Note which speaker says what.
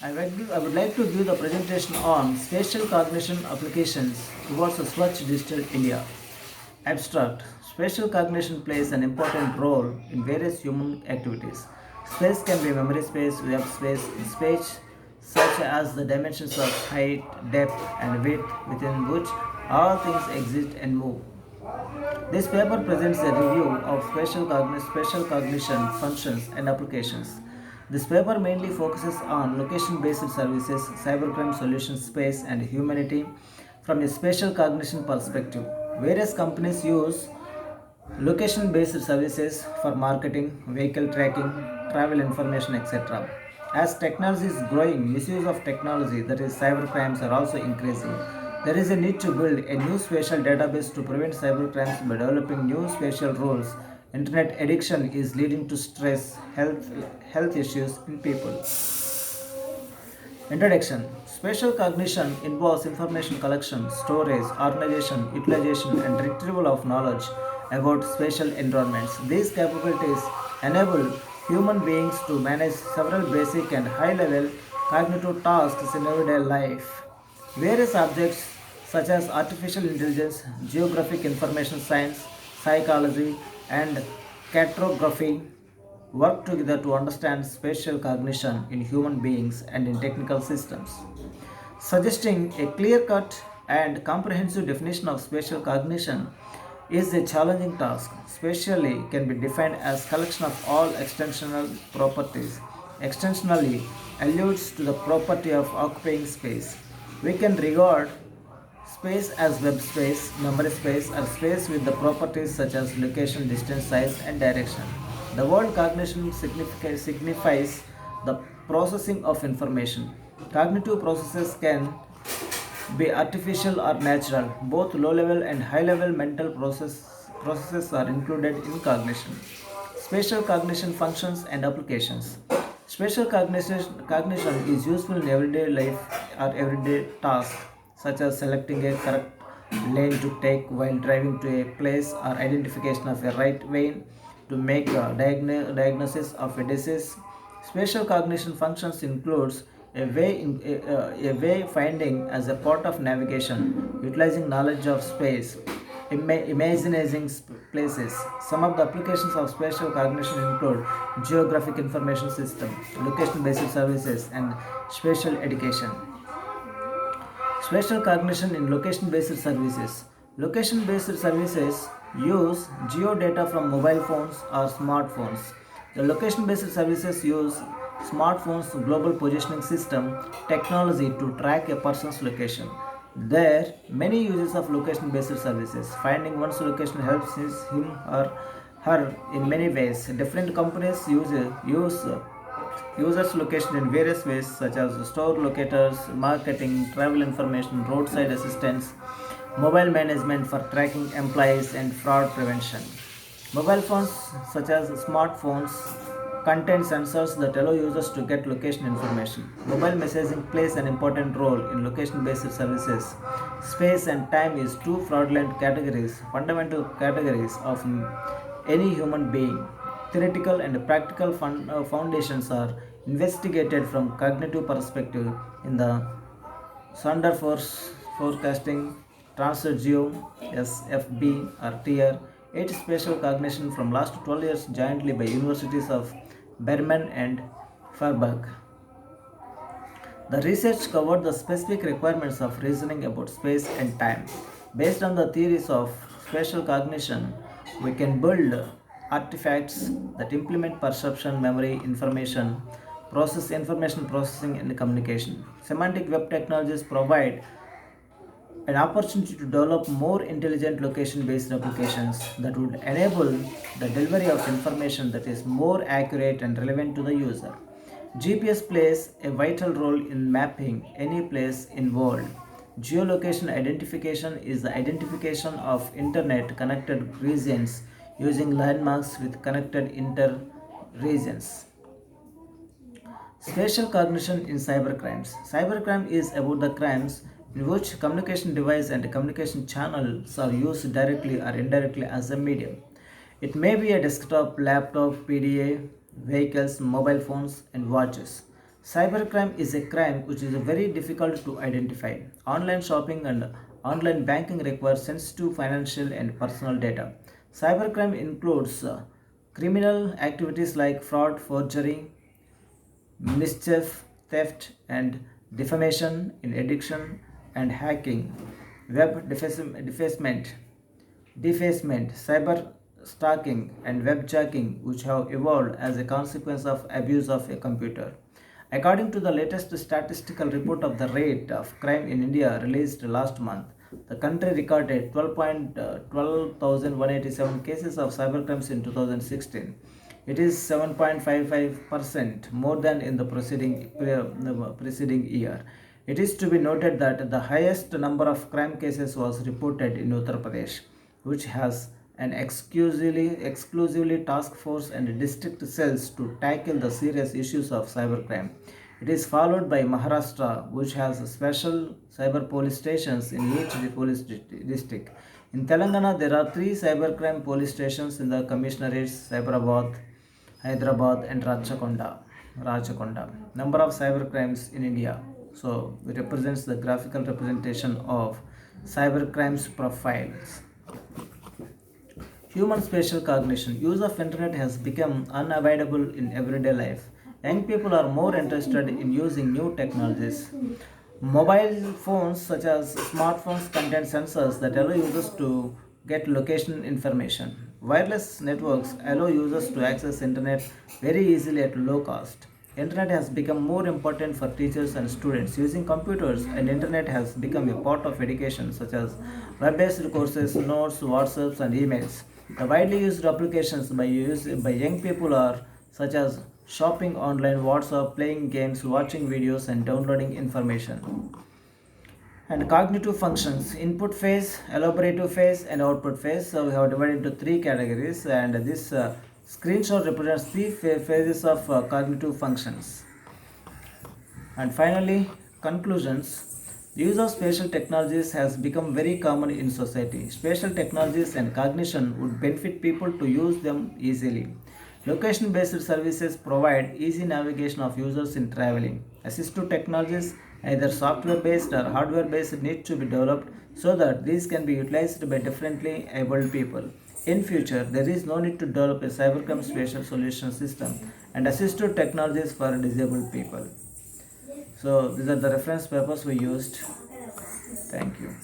Speaker 1: I would like to give the presentation on spatial cognition applications towards a Swachh Digital India. Abstract. Spatial cognition plays an important role in various human activities. Space can be memory space, web space such as the dimensions of height, depth, and width within which all things exist and move. This paper presents a review of spatial cognition functions and applications. This paper mainly focuses on location-based services, cybercrime solutions, space, and humanity from a spatial cognition perspective. Various companies use location-based services for marketing, vehicle tracking, travel information, etc. As technology is growing, misuse of technology, that is cybercrimes, are also increasing. There is a need to build a new spatial database to prevent cybercrimes by developing new spatial rules. Internet addiction is leading to stress, health issues in people. Introduction. Spatial cognition involves information collection, storage, organization, utilization, and retrieval of knowledge about spatial environments. These capabilities enable human beings to manage several basic and high level cognitive tasks in everyday life. Various subjects such as artificial intelligence, geographic information science, psychology, and cartography work together to understand spatial cognition in human beings and in technical systems. Suggesting a clear cut and comprehensive definition of spatial cognition is a challenging task. Spatially can be defined as collection of all extensional properties. Extensionally alludes to the property of occupying space. We can regard space as web space, memory space, or space with the properties such as location, distance, size, and direction. The word cognition signifies the processing of information. Cognitive processes can be artificial or natural. Both low level and high level mental processes are included in cognition. Spatial cognition functions and applications. Spatial cognition is useful in everyday life or everyday tasks such as selecting a correct lane to take while driving to a place or identification of a right way to make a diagnosis of a disease. Spatial cognition functions includes a way finding as a part of navigation, utilizing knowledge of space, imagining places. Some of the applications of spatial cognition include geographic information system, location-based services, and spatial education. Spatial cognition in location-based services. Location-based services use geodata from mobile phones or smartphones. The location-based services use smartphones' global positioning system technology to track a person's location. There are many uses of location-based services. Finding one's location helps him or her in many ways. Different companies use users' location in various ways such as store locators, marketing, travel information, roadside assistance, mobile management for tracking employees and fraud prevention. Mobile phones such as smartphones contain sensors that allow users to get location information. Mobile messaging plays an important role in location-based services. Space and time is two fraudulent categories, fundamental categories of any human being. Theoretical and practical foundations are investigated from cognitive perspective in the Sonder Force Forecasting, Transgeo, SFB or Tier 8 Spatial Cognition from last 12 years jointly by universities of Berman and Freiburg. The research covered the specific requirements of reasoning about space and time. Based on the theories of spatial cognition, we can build artifacts that implement perception, memory, information processing, and communication. Semantic web technologies provide an opportunity to develop more intelligent location based applications that would enable the delivery of information that is more accurate and relevant to the user. GPS plays a vital role in mapping any place in world. Geolocation identification is the identification of internet connected regions using landmarks with connected inter regions. Spatial cognition in cybercrimes. Cybercrime is about the crimes in which communication device and communication channels are used directly or indirectly as a medium. It may be a desktop, laptop, PDA, vehicles, mobile phones, and watches. Cybercrime is a crime which is very difficult to identify. Online shopping and online banking require sensitive financial and personal data. Cybercrime includes criminal activities like fraud, forgery, mischief, theft, and defamation in addiction and hacking, defacement, cyber stalking, and webjacking, which have evolved as a consequence of abuse of a computer. According to the latest statistical report of the rate of crime in India released last month, the country recorded 12,187 cases of cybercrimes in 2016. It is 7.55% more than in the preceding year. It is to be noted that the highest number of crime cases was reported in Uttar Pradesh, which has an exclusively task force and district cells to tackle the serious issues of cybercrime. It is followed by Maharashtra, which has special cyber police stations in each police district. In Telangana, there are three cybercrime police stations in the commissionerates Cyberabad, Hyderabad, and Rajakonda. Number of cybercrimes in India. So it represents the graphical representation of cybercrimes profiles. Human spatial cognition. Use of internet has become unavoidable in everyday life. Young people are more interested in using new technologies. Mobile phones such as smartphones contain sensors that allow users to get location information. Wireless networks allow users to access internet very easily at low cost. Internet has become more important for teachers and students. Using computers and internet has become a part of education such as web-based courses, notes, WhatsApps and emails. The widely used applications by young people are such as shopping online, WhatsApp, playing games, watching videos and downloading information. And cognitive functions: input phase, elaborative phase and output phase. So we have divided into three categories, and this screenshot represents three phases of cognitive functions. And finally, conclusions. The use of spatial technologies has become very common in society. Spatial technologies and cognition would benefit people to use them easily. Location-based services provide easy navigation of users in traveling. Assistive technologies, either software-based or hardware-based, need to be developed so that these can be utilized by differently abled people. In future, there is no need to develop a cybercrime spatial solution system and assistive technologies for disabled people. So these are the reference papers we used. Thank you.